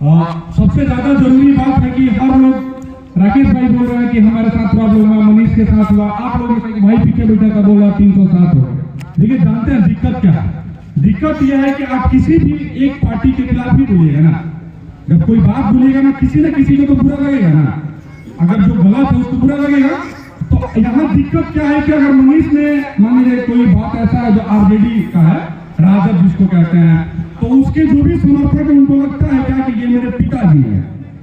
सबसे ज्यादा जरूरी बात है कि हर लोग, राकेश भाई बोल रहे हैं कि हमारे साथ प्रॉब्लम हुआ, मनीष के साथ हुआ, आप लोगों के भाई पीछे बैठा का बोला 307 हो गए। देखिए जानते हैं दिक्कत क्या है? दिक्कत यह है कि आप किसी भी एक पार्टी के खिलाफ ही बोलिएगा ना, जब कोई बात बोलिएगा ना किसी न किसी को तो बुरा लगेगा ना, अगर जो गलत है उसको बुरा लगेगा। तो यहाँ दिक्कत क्या है कि अगर मनीष ने मान लीजिए कोई बात ऐसा है जो आरजेडी का है, राजद जिसको कहते हैं, तो उसके जो भी समर्थक है उनको लगता है क्या कि ये मेरे पिताजी है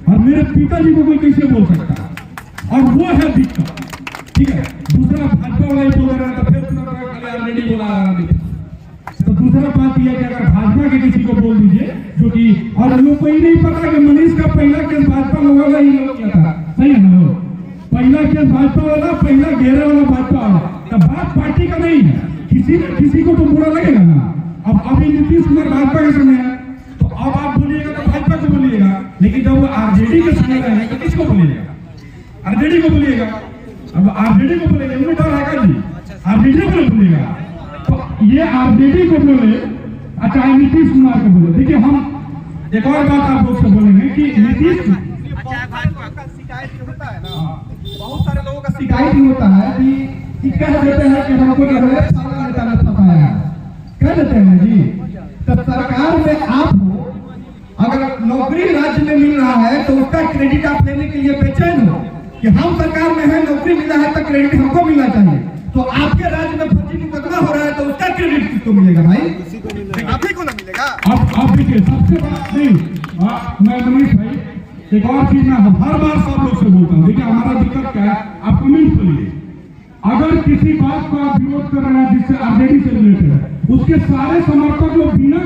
और मेरे पिताजी को कोई कैसे बोल सकता है, और वो है दिक्कत। ठीक है, दूसरा भाजपा वाला ही बोल रहा था, फिर आरजेडी बोला रहा था। तो दूसरा बात यह है कि अगर भाजपा के किसी को बोल दीजिए जो कि, और लोगों को ही नहीं पता कि मनीष का पहला केस भाजपा वाला ही लोग किया था, सही है ना? पहला केस भाजपा वाला, पहला घेरे वाला भाजपा वाला, तब बात पार्टी का नहीं है, किसी न किसी को तो बुरा लगेगा ना। अब अभी नीतीश कुमार भाजपा के समय है, तो अब आप बोलिएगा तो भाजपा को बोलिएगा, लेकिन जब वो आरजेडी के समय है तो किसको बोलिएगा? आरजेडी को बोलिएगा। अब आरजेडी को बोलेगा, उन्हें डर है जी, आरजेडी को बोलिएगा, तो ये आरजेडी को बोले, अच्छा नीतीश कुमार को बोले। देखिए हम एक और बात आप लोग से बोलेंगे कि नीतीश शिकायत होता है ना, बहुत सारे लोगों का शिकायत होता है कि कह देते हैं कि हमको जो है सारा नेता ने सफाया, कह देते हैं जी। तो सरकार में आप हो, अगर नौकरी राज्य में मिल रहा है तो उसका क्रेडिट आप लेने के लिए बेचैन हो कि हम सरकार में है, नौकरी मिला है तो क्रेडिट हमको मिलना चाहिए। तो आपके राज्य में फर्जी मुकदमा हो रहा है तो उसका क्रेडिट किसको मिलेगा भाई? आप ही को ना मिलेगा। आप देखिए सबसे बात नहीं, मैं मनीष भाई एक और चीज मैं हर बार सब लोग से बोलता हूँ, देखिए हमारा दिक्कत क्या है, आप कमेंट करिए। अगर किसी बात को आप विरोध कर रहे हैं जिससे आरजेडी से रिलेटेड है, उसके सारे समर्थक लोग बिना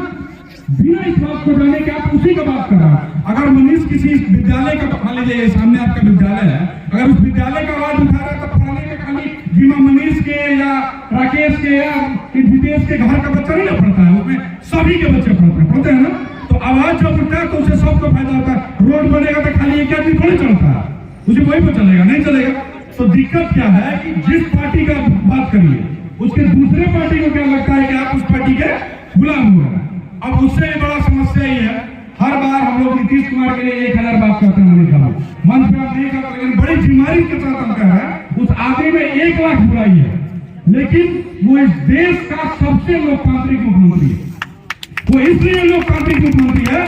इस बात को जाने के आप उसी का बात कर रहे हैं। अगर मनीष किसी विद्यालय का, मान लीजिए सामने आपका विद्यालय है, अगर उस विद्यालय का आवाज उठा रहा है तो पढ़ाने में खाली बीमा मनीष के या राकेश के या विदेश के घर का बच्चा नहीं ना पढ़ता है, उसमें सभी के बच्चे पढ़ते हैं ना। तो आवाज जब उठता है तो उसे सबको फायदा होता है। रोड बनेगा तो खाली एक आदमी थोड़ी चलता है, उसे वही पर चलेगा, नहीं चलेगा। तो दिक्कत क्या है कि जिस पार्टी का बात करिए उसके दूसरे पार्टी को क्या लगता है कि आप उस पार्टी के गुलाम हो रहे हैं। अब उससे बड़ा समस्या ही है, हर बार हम लोग नीतीश कुमार के लिए 1000 बात करते हैं, मन पे आप नहीं करते, लेकिन बड़ी बीमारी के साथ हम कह रहे हैं उस आदमी में 1 लाख बुराई है, लेकिन वो इस देश का सबसे लोकतांत्रिक मुख्यमंत्री है। वो इसलिए लोकतांत्रिक मुख्यमंत्री है,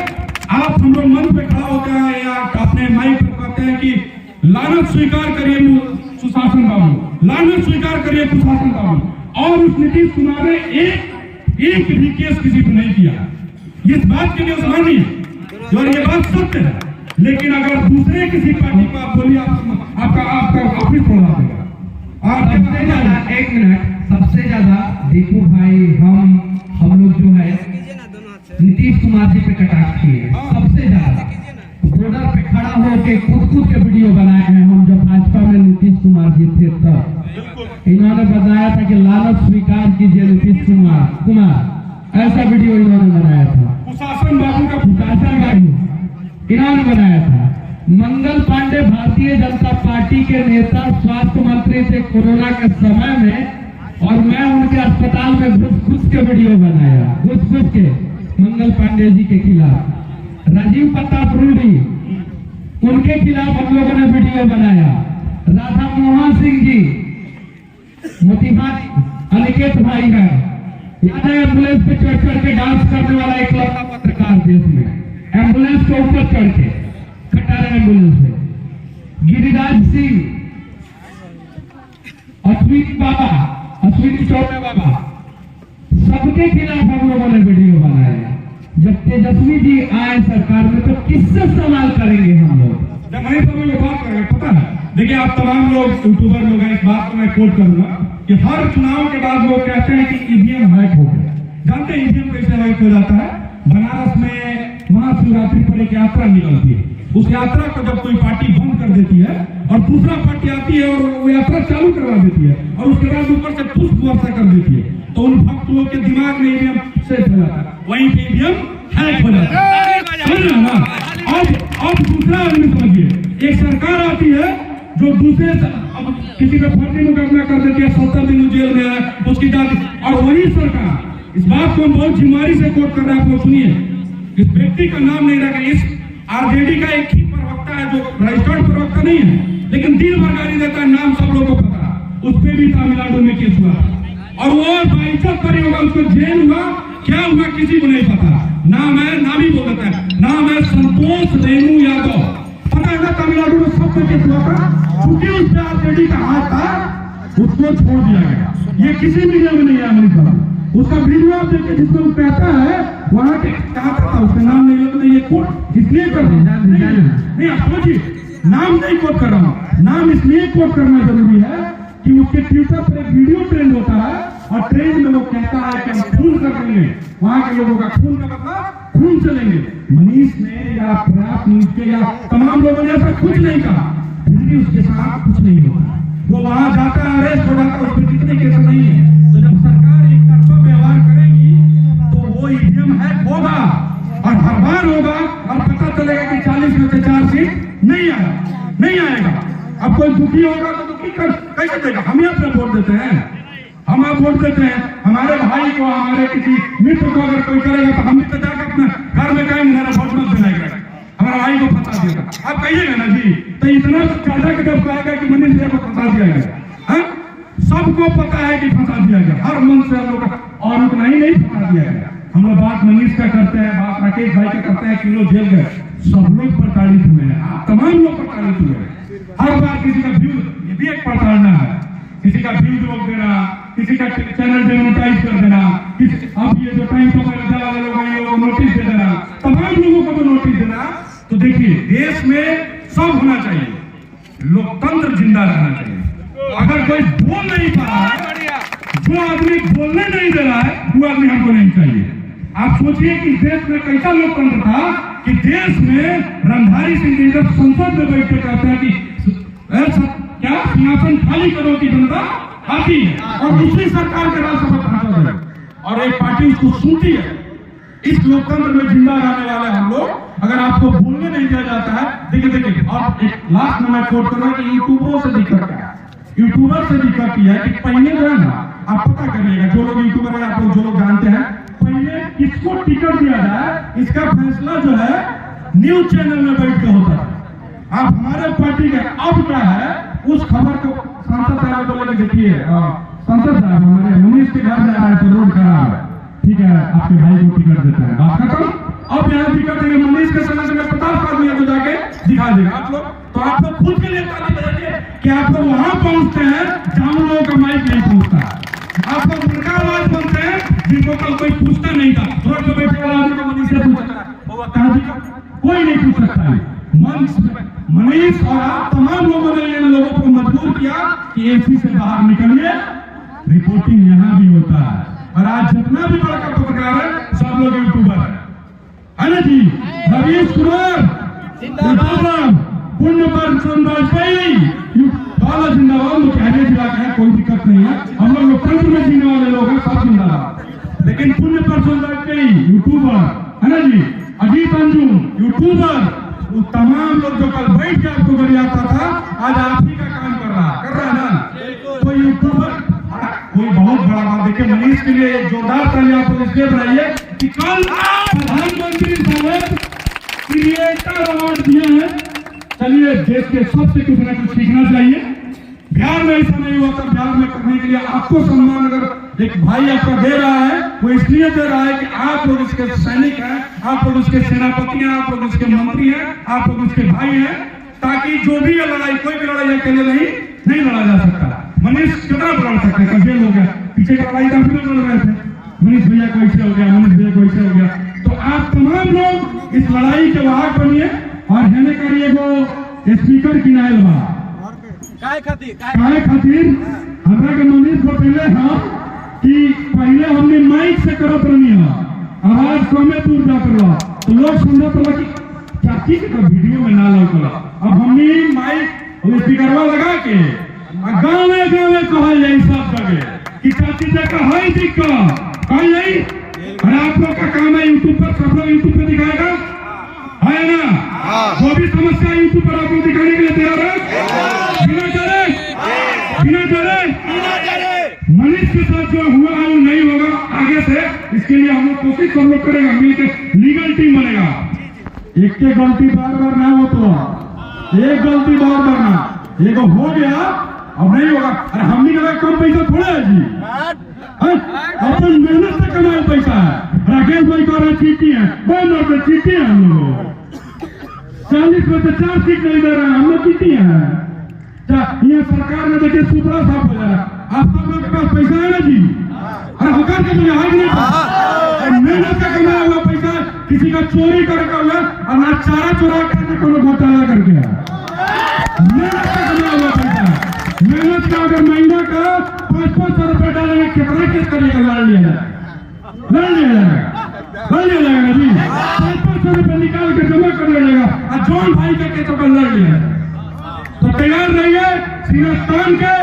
आप हम लोग मन पे खड़ा होते हैं या अपने माइक पर कहते हैं कि लानत स्वीकार करिए सुशासन बाबू, लानत स्वीकार करिए सुशासन बाबू, और उस नीतीश कुमार ने एक भी केस किसी पर नहीं किया। इस बात के लिए मानिए और ये बात सत्य है, लेकिन अगर दूसरे किसी पार्टी को आप बोलिए आपका ऑफिस खोला देगा। आप सबसे ज्यादा, एक मिनट, सबसे ज्यादा दीपू भाई हम लोग जो है नीतीश कुमार जी पे कटाक्ष किए सबसे ज्यादा, बॉर्डर पे खड़ा होकर खुद के वीडियो बनाए हैं। हम जब भाजपा में नीतीश कुमार जी थे तब इन्होंने बताया था कि लानत स्वीकार कीजिए नीतीश कुमार, ऐसा वीडियो इन्होंने बनाया था। प्रशासन बाबू का प्रशासन बाबू इन्होंने बनाया था। मंगल पांडे भारतीय जनता पार्टी के नेता, स्वास्थ्य मंत्री थे कोरोना के समय में, और मैं उनके अस्पताल में घुस के वीडियो बनाया, घुस के मंगल पांडे जी के खिलाफ। राजीव प्रताप रूडी, उनके खिलाफ हम लोगों ने वीडियो बनाया। राधा मोहन सिंह जी मोतिहारी, अनिकेत भाई है, याद है एम्बुलेंस पे चढ़ के डांस करने वाला एक लड़का पत्रकार देश में, एम्बुलेंस के ऊपर चढ़ के खटारा एम्बुलेंस में। गिरिराज सिंह, अश्विनी चौबे बाबा, सबके खिलाफ हम लोगों ने वीडियो बनाया। जब तेजस्वी जी आए सरकार में तो किससे सवाल करेंगे हम लोग? जब वही समय में बात करेंगे, पता है, देखिए आप तमाम लोग यूट्यूबर लोग हैं, इस बात को मैं कोट करूंगा कि हर चुनाव के बाद लोग कहते हैं कि ईवीएम हैक हो गया। जानते हैं ईवीएम कैसे हैक हो जाता है? बनारस में महाशिवरात्रि पर एक यात्रा निकलती है, उस यात्रा को जब कोई पार्टी बंद कर देती है और दूसरा पार्टी आती है और वो यात्रा चालू करवा देती है और उसके बाद ऊपर से पुष्प वर्षा कर देती है, तो उन भक्त लोग के दिमाग में ईवीएम सेट हो जाता है, वहीं पे ईवीएम हैक हो जाता है। अब दूसरा आदमी समझिए, एक सरकार आती है जो दूसरे अब किसी का फर्जी मुकदमा कर देती है, 70 दिन जेल में है, उसकी जाति, और वही सरकार, इस बात को हम बहुत जिम्मेदारी से कोट कर रहे हैं, आप लोग सुनिए, इस व्यक्ति का नाम नहीं रखा, इस आरजेडी का एक ही प्रवक्ता है जो रजिस्टर्ड प्रवक्ता नहीं है, लेकिन दिन भर गाली देता है, नाम सब लोगों को पता है। उस पर भी तमिलनाडु में केस हुआ और वो बाइज्जत पर होगा, उसको जेल हुआ, क्या हुआ किसी को नहीं पता। नाम है, नाम ही बोल देता है, नाम है संतोष रेणु यादव। पता है ना तमिलनाडु में सब पे केस हुआ था, क्योंकि उस पर आरजेडी का हाथ था, उसको छोड़ दिया गया। ये किसी मीडिया में नहीं आया मनीष बाबू। उसका वीडियो आप देखिए जिसमें वो कहता है वहां के क्या था, उसका नाम नहीं लेते, ये कोट इसलिए कर रहा हूँ नहीं, आप सोचिए, नाम नहीं कोट कर रहा हूँ, नाम इसलिए कोट करना जरूरी है कि उसके ट्विटर पर एक वीडियो ट्रेंड होता है और ट्रेंड में वो कहता है कि हम खून कर देंगे, वहां के लोगों का खून का मतलब खून चलेंगे। मनीष ने या प्रयास न्यूज के या तमाम लोगों ने ऐसा कुछ नहीं कहा, फिर भी उसके साथ कुछ नहीं होता। वो वहां जाता है, अरेस्ट हो जाता है, उस पर कितने केस नहीं है। तो जब सरकार एक तरफा व्यवहार करेगी तो वो ईवीएम हैक होगा और हर बार होगा और पता चलेगा कि 40 में से 4 सीट नहीं आएगा। अब कोई दुखी होगा तो दुखी कर कैसे देगा? हम ही अपने वोट देते हैं, हम आप वोट देते हैं। हमारे भाई को, हमारे किसी मित्र को अगर कोई करेगा तो हम भी तो जाकर अपने घर में कहेंगे मेरा वोट मत दिलाएगा, हमारा भाई को फंसा दिया। आप कहिएगा ना जी, तो इतना ज्यादा कदम कहेगा कि मनीष भैया को फंसा दिया गया। सबको पता है कि फंसा दिया गया, हर मन से हम लोग, और उतना ही नहीं फंसा दिया गया। हम लोग बात मनीष का करते हैं, बात राकेश भाई का करते हैं कि लोग जेल गए, सब लोग प्रताड़ित हुए हैं, आप तमाम लोग प्रताड़ित हुए हैं। हर बार किसी का व्यू, ये भी एक प्रताड़ना है, किसी का व्यू रोक देना, किसी का चैनल डिमोनेटाइज कर देना, अब ये जो टाइम वाले लोग हैं वो नोटिस दे देना, तमाम लोगों को तो नोटिस देना। तो देखिए, देश में सब होना चाहिए, लोकतंत्र जिंदा रहना चाहिए। अगर कोई बोल नहीं पा रहा है, जो आदमी बोलने नहीं दे रहा है, वो आदमी हमको नहीं चाहिए। आप सोचिए कि देश में कैसा लोकतंत्र था कि देश में रणधारी सिंह जी जब संसद में बैठ कर कहते हैं कि क्या सिंहासन खाली करो की जनता आती है, और दूसरी सरकार के राज शपथ खाता है और एक पार्टी उसको सुनती है। इस लोकतंत्र में जिंदा रहने वाले हम लोग, अगर आपको बोलने नहीं दिया जाता है, देखिए और एक लास्ट में मैं कोट कर रहा हूं कि यूट्यूबरों से दिक्कत क्या है, यूट्यूबर से दिक्कत यह है कि पहले जो है ना, आप पता करिएगा, जो लोग यूट्यूबर है, आप लोग जो लोग जानते हैं, पहले किसको टिकट दिया जाए इसका फैसला जो है न्यूज चैनल में बैठ के होता है। आप हमारे पार्टी के अब क्या है, उस खबर को सांसद साहब बोले देखिए सांसद साहब हमारे मनीष के घर जा रहा है तो रोड खराब है, ठीक है आपके भाई को टिकट देता है, बात खत्म। अब यहाँ टिकट देंगे मनीष के समय में 50 आदमी को जाके दिखा देगा आप लोग, तो आप लोग खुद के लिए ताली बजाइए कि आप लोग वहां पहुंचते हैं जहां लोगों का माइक नहीं पहुंचता। आप लोग उनका आवाज बनते हैं जिनको कल कोई पूछता नहीं था, रोड पर बैठे वाला आदमी को मनीष से पूछता, कोई नहीं पूछ सकता है। मनीष और आप तमाम लोगों ने इन लोगों को मजबूर किया कि एसी से बाहर निकलिए, रिपोर्टिंग यहाँ भी होता है। और आज जितना भी बड़ा पत्रकार है सब लोग यूट्यूबर है ना जी। रवीश कुमार पुण्य पर वाजपेयी जिंदाबाद, मुख्यालय जिला का है, कोई दिक्कत नहीं है, हम लोग लोकतंत्र में जीने वाले लोग हैं, सब जिंदाबाद। लेकिन पुण्य पर वाजपेयी यूट्यूबर है ना जी, अजीत अंजुम यूट्यूबर, वो तमाम लोग जो कल बैठ के आपको गरियाता था, आज आप ही का काम कर रहा है ना। तो यूट्यूबर कोई बहुत बड़ा बात, देखिए मनीष के लिए एक जोरदार ताली आप लोग इसलिए बनाइए कि कल प्रधानमंत्री साहब क्रिएटर अवार्ड दिए हैं। चलिए देश के सबसे कुछ ना कुछ सीखना चाहिए। बिहार में ऐसा नहीं हुआ था, बिहार में करने के लिए आपको सम्मान अगर एक भाई आपका दे रहा है, वो इसलिए दे रहा है कि आप लोग इसके सैनिक हैं, आप लोग इसके सेनापति हैं, आप लोग इसके मंत्री हैं, आप लोग इसके भाई हैं, ताकि जो भी ये लड़ाई, कोई भी लड़ाई अकेले नहीं लड़ा जा सकता। मनीष कितना लड़ सकते हैं, जेल हो गया, पीछे का लड़ाई काफी लोग लड़ रहे थे, मनीष भैया को ऐसे हो गया, मनीष भैया को ऐसे हो गया। तो आप तमाम लोग इस लड़ाई के वाहक बनिए और हेने करिए वो स्पीकर की नायल बा काय खातिर हमरा के मनीष बतेले हैं कि पहले हमने माइक से करत रहनी है, आवाज कमे दूर जात रहा, तो लोग समझत रहा कि चाची के वीडियो में ना लौकला। अब हमने माइक और स्पीकरवा लगा के गाँव कहल जाए सब जगह कि चाची जगह है दिक्कत कहल जाए। और आप लोग का काम है यूट्यूब पर, सब लोग यूट्यूब पे दिखाएगा है ना, जो भी समस्या यूट्यूब पर आप लोग दिखाने के लिए तैयार है, बिना डरे मनीष के साथ जो हुआ है वो नहीं होगा आगे से। इसके लिए हम लोग कोशिश हम लोग करेंगे, मिलकर लीगल टीम बनेगा, एक के गलती बार बार ना हो तो एक गलती बार बार ना, एक हो गया अब नहीं होगा। अरे हमने कहा कम पैसा थोड़ा है जी, अपन मेहनत से कमाए पैसा है। राकेश भाई कह रहे चीटी है, भाई चीटी है हम लोग 40 में से 4 सीट नहीं दे रहे हैं, हम लोग चीटी है। यहाँ सरकार ने देखिए सुपड़ा साफ हो जाए, आप सब लोग के पास पैसा है ना जी, अरे हकार के मुझे हाथ नहीं, मेहनत का कमाया हुआ पैसा किसी का चोरी करके हुआ और ना चारा चुरा करके कोनो घोटाला करके मेहनत का कमाया हुआ पैसा। मेहनत का अगर महीना का 500 रुपए डालेंगे कितना केस करिएगा, लड़ लिया जाएगा, लड़ लिया जाएगा जी। 500 रुपए निकाल के जमा कर लिया और जॉन भाई के केसों पर लड़ लिया। तो तैयार रहिए, सीना तान के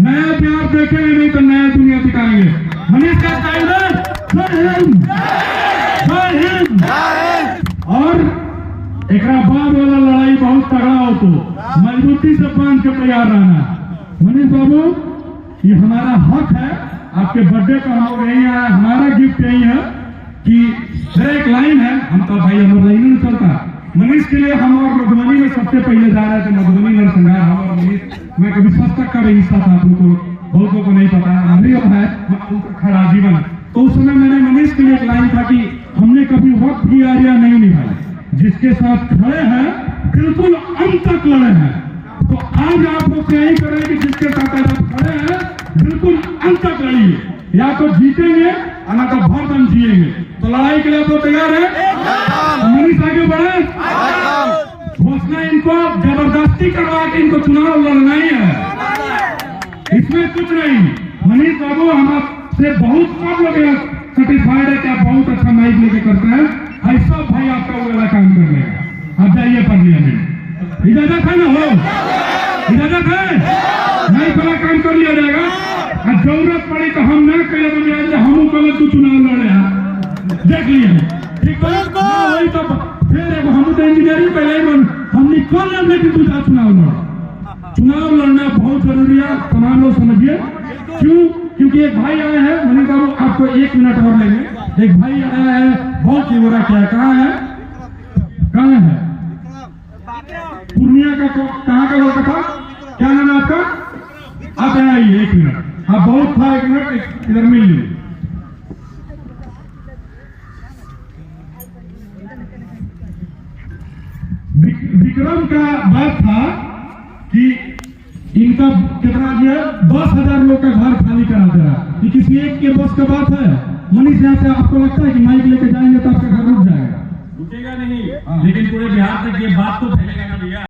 नया प्यार देखेंगे, नहीं तो नया दुनिया दिखाएंगे। मनीष का टाइगर जय हिंद, जय हिंद। और एक बाद वाला लड़ाई बहुत तगड़ा हो तो मजबूती से बांध के तैयार रहना। मनीष बाबू ये हमारा हक है, आपके बर्थडे पर हम लोग यही आए, हमारा गिफ्ट यही है कि एक लाइन है, हम तो भाई हमारा लाइन नहीं चलता। मनीष के लिए हम और मधुबनी में सबसे पहले जा रहे थे, मधुबनी नरसंहार हम और मनीष, मैं कभी सस्ता का भी हिस्सा था, आपको बहुतों को नहीं पता है खड़ा जीवन। तो उस समय मैंने मनीष के लिए एक लाइन था कि हमने कभी वक्त की यारियां नहीं निभाई, जिसके साथ खड़े हैं बिल्कुल अंत तक लड़े हैं। तो आज आप लोग यही करें कि जिसके साथ आप खड़े हैं बिल्कुल अंत तक लड़िए, या तो जीतेंगे और ना तो भर दम जिएंगे। तो लड़ाई के लिए आप लोग तैयार है? मनीष आगे बढ़े, घोषणा इनको जबरदस्ती करवा के इनको चुनाव लड़ना ही है, इसमें कुछ नहीं। मनीष बाबू हम आपसे बहुत सब लोग सेटिस्फाइड है कि आप बहुत अच्छा माइक लेके करते हैं, ऐसा भाई आपका वो वाला काम कर लेगा। आप जाइए पार्लियामेंट, इजाजत है ना? हो इजाजत है? नहीं वाला काम कर लिया जाएगा। और जरूरत पड़ी तो हम न कहे तो हम गलत तो चुनाव लड़े हैं, देख लिए ठीक है। वही तो फिर हम तो इंजीनियरिंग पहले हम निकल रहे, लेकिन दूसरा चुनाव लड़ना बहुत जरूरी है, तमाम लोग समझिए। क्यों? क्योंकि एक भाई आए हैं, मनीष बाबू आपको 1 मिनट और लेंगे। एक भाई आया है, बहुत ही बुरा क्या है, कहाँ है? पूर्णिया का कहाँ का लड़का था, क्या नाम है आपका? आप आइए 1 मिनट, आप बहुत था 1 मिनट इधर मिल लीजिए। विक्रम का बात था कि इनका कितना जो है 10,000 लोग का घर खाली करा दे रहा। ये किसी एक के बस का बात है? मनीष यहाँ से आपको लगता है कि माइक लेके जाएंगे तो आपका घर रुक जाएगा? रुकेगा नहीं, लेकिन पूरे बिहार तक ये बात तो फैलेगा ना भैया।